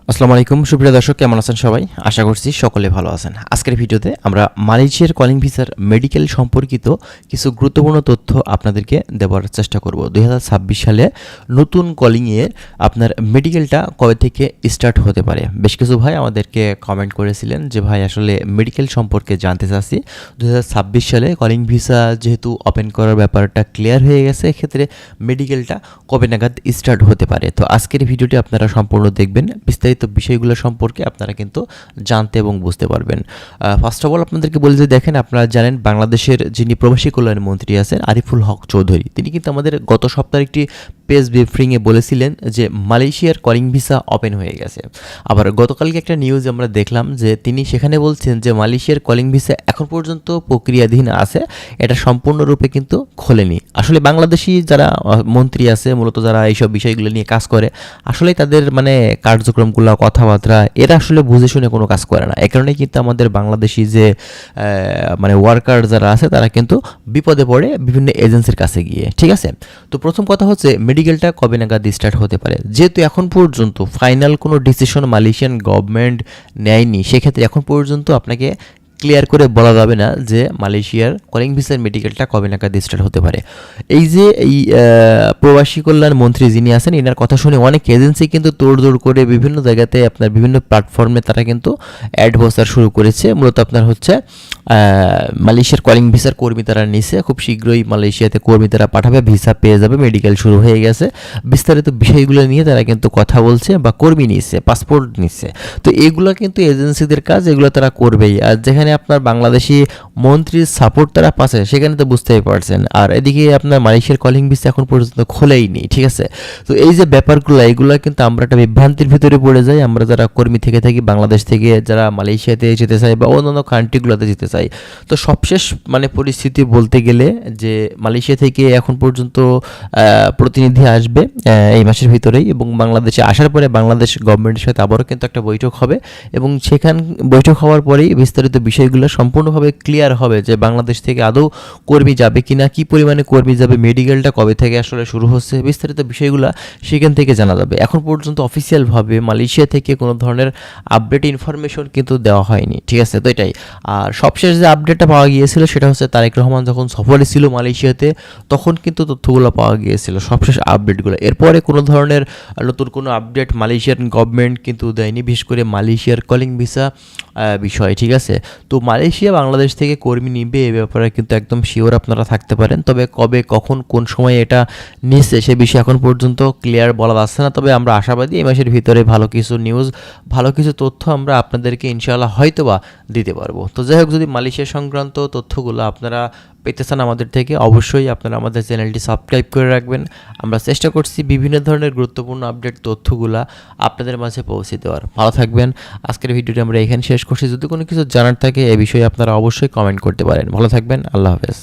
আসসালামু আলাইকুম সুপ্রিয় দর্শক, কেমন আছেন সবাই? আশা করছি সকলে ভালো আছেন। আজকের ভিডিওতে আমরা মালয়েশিয়ার কলিং ভিসার মেডিকেল সম্পর্কিত কিছু গুরুত্বপূর্ণ তথ্য আপনাদেরকে দেওয়ার চেষ্টা করব। 2026 সালে নতুন কলিংয়ের আপনার মেডিকেলটা কবে থেকে স্টার্ট হতে পারে। বেশ কিছু ভাই আমাদেরকে কমেন্ট করেছিলেন যে ভাই আসলে মেডিকেল সম্পর্কে জানতে চাচ্ছি। 2026 সালে কলিং ভিসা যেহেতু ওপেন করার ব্যাপারটা ক্লিয়ার হয়ে গেছে, এক্ষেত্রে মেডিকেলটা কবে নাগাদ স্টার্ট হতে পারে। তো আজকের ভিডিওটি আপনারা সম্পূর্ণ দেখবেন, বিস্তারিত বিষয়গুলো সম্পর্কে আপনারা কিন্তু জানতে এবং বুঝতে পারবেন। ফার্স্ট অফ অল আপনাদেরকে বলে যে দেখেন, আপনারা জানেন বাংলাদেশের যিনি প্রবাসী কল্যাণ মন্ত্রী আছেন আরিফুল হক চৌধুরী, তিনি কিন্তু আমাদের গত সপ্তাহে একটি পেজ ব্রিফিংয়ে বলেছিলেন যে মালয়েশিয়ার কলিং ভিসা ওপেন হয়ে গেছে। আবার গতকালকে একটা নিউজ আমরা দেখলাম যে তিনি সেখানে বলছেন যে মালয়েশিয়ার কলিং ভিসা এখন পর্যন্ত প্রক্রিয়াধীন আছে, এটা সম্পূর্ণরূপে কিন্তু খোলেনি। আসলে বাংলাদেশি যারা মন্ত্রী আছে, মূলত যারা এইসব বিষয়গুলো নিয়ে কাজ করে, আসলে তাদের মানে কার্যক্রমগুলো, কথাবার্তা এরা আসলে বুঝে শুনে কোনো কাজ করে না। এ কারণে কিন্তু আমাদের বাংলাদেশি যে মানে ওয়ার্কার যারা আছে তারা কিন্তু বিপদে পড়ে বিভিন্ন এজেন্সির কাছে গিয়ে। ঠিক আছে, তো প্রথম কথা হচ্ছে মেডিকেলটা কবে নাগাদ স্টার্ট হতে পারে। যেহেতু এখন পর্যন্ত ফাইনাল কোনো ডিসিশন মালয়েশিয়ান গভর্নমেন্ট নেয়নি, সেক্ষেত্রে এখন পর্যন্ত আপনাকে ক্লিয়ার করে বলা যাবে না যে মালয়েশিয়ার কলিং ভিসার মেডিকেলটা কবে নাগাদ স্টার্ট হতে পারে। এই যে এই প্রবাসী কল্যাণ মন্ত্রী যিনি আছেন, এনার কথা শুনে অনেক এজেন্সি কিন্তু তোড়জোড় করে বিভিন্ন জায়গাতে আপনার বিভিন্ন প্ল্যাটফর্মে তারা কিন্তু অ্যাড বসার শুরু করেছে। মূলত আপনার হচ্ছে মালয়েশিয়ার কলিং ভিসার কর্মী তারা নিছে, খুব শীঘ্রই মালয়েশিয়াতে কর্মী তারা পাঠাবে, ভিসা পেয়ে যাবে, মেডিকেল শুরু হয়ে গেছে। বিস্তারিত বিষয়গুলো নিয়ে তারা কিন্তু কথা বলছে বা কর্মী নিচ্ছে, পাসপোর্ট নিচ্ছে। তো এগুলো কিন্তু এজেন্সিদের কাজ, এগুলো তারা করবেই। আর যেখানে আপনার বাংলাদেশি মন্ত্রীর সাপোর্ট তারা পাচ্ছে, সেখানে তো বুঝতেই পারছেন। আর এদিকে আপনার মালয়েশিয়ার কলিং ভিসা এখন পর্যন্ত খোলেইনি। ঠিক আছে, তো এই যে ব্যাপারগুলো, এগুলো কিন্তু আমরা একটা বিভ্রান্তির ভিতরে পড়ে যাই। আমরা যারা কর্মী থেকে থাকি বাংলাদেশ থেকে, যারা মালয়েশিয়াতে যেতে চাই বা অন্যান্য কান্ট্রিগুলোতে যেতে চাই, তো সবশেষ মানে পরিস্থিতি বলতে গেলে যে মালয়েশিয়া থেকে এখন পর্যন্ত প্রতিনিধি আসবে এই মাসের ভিতরেই, এবং বাংলাদেশে আসার পরে বাংলাদেশ গভর্নমেন্টের সাথে আবারও কিন্তু একটা বৈঠক হবে, এবং সেখান বৈঠক হওয়ার পরেই বিস্তারিত বিষয়গুলো সম্পূর্ণভাবে ক্লিয়ার হবে যে বাংলাদেশ থেকে আদৌ কর্মী যাবে কিনা, কী পরিমাণে কর্মী যাবে, মেডিকেলটা কবে থেকে আসলে শুরু হচ্ছে, বিস্তারিত বিষয়গুলো সেখান থেকে জানা যাবে। এখন পর্যন্ত অফিসিয়ালভাবে মালয়েশিয়া থেকে কোনো ধরনের আপডেট ইনফরমেশন কিন্তু দেওয়া হয়নি। ঠিক আছে, তো এটাই। আর সবশেষ যে আপডেটটা পাওয়া গিয়েছিল সেটা হচ্ছে তারেক রহমান যখন সফরে ছিল মালয়েশিয়াতে, তখন কিন্তু তথ্যগুলো পাওয়া গিয়েছিল, সবশেষ আপডেটগুলো। এরপরে কোনো ধরনের নতুন কোনো আপডেট মালয়েশিয়ান গভর্নমেন্ট কিন্তু দেয়নি, বিশেষ করে মালয়েশিয়ার কলিং ভিসা বিষয়। ঠিক আছে, তো মালয়েশিয়া বাংলাদেশ থেকে কর্মী নিবে এ ব্যাপারে কিন্তু একদম শিওর আপনারা থাকতে পারেন। তবে কবে, কখন, কোন সময় এটা নিচ্ছে সে বিষয়ে এখন পর্যন্ত ক্লিয়ার বলা যাচ্ছে না। তবে আমরা আশাবাদী এই মাসের ভিতরে ভালো কিছু নিউজ, ভালো কিছু তথ্য আমরা আপনাদেরকে ইনশাআল্লাহ হয়তোবা দিতে পারবো। তো যাই হোক, যদি মালয়েশিয়া সংক্রান্ত তথ্যগুলো আপনারা পেতে চান আমাদের থেকে, অবশ্যই আপনারা আমাদের চ্যানেলটি সাবস্ক্রাইব করে রাখবেন। আমরা চেষ্টা করছি বিভিন্ন ধরনের গুরুত্বপূর্ণ আপডেট তথ্যগুলো আপনাদের মাঝে পৌঁছে দেওয়ার। ভালো থাকবেন। আজকের ভিডিওটি আমরা এখানে শেষ করছি। যদি কোনো কিছু জানার থাকে এ বিষয়ে আপনারা অবশ্যই কমেন্ট করতে পারেন। ভালো থাকবেন। আল্লাহ হাফেজ।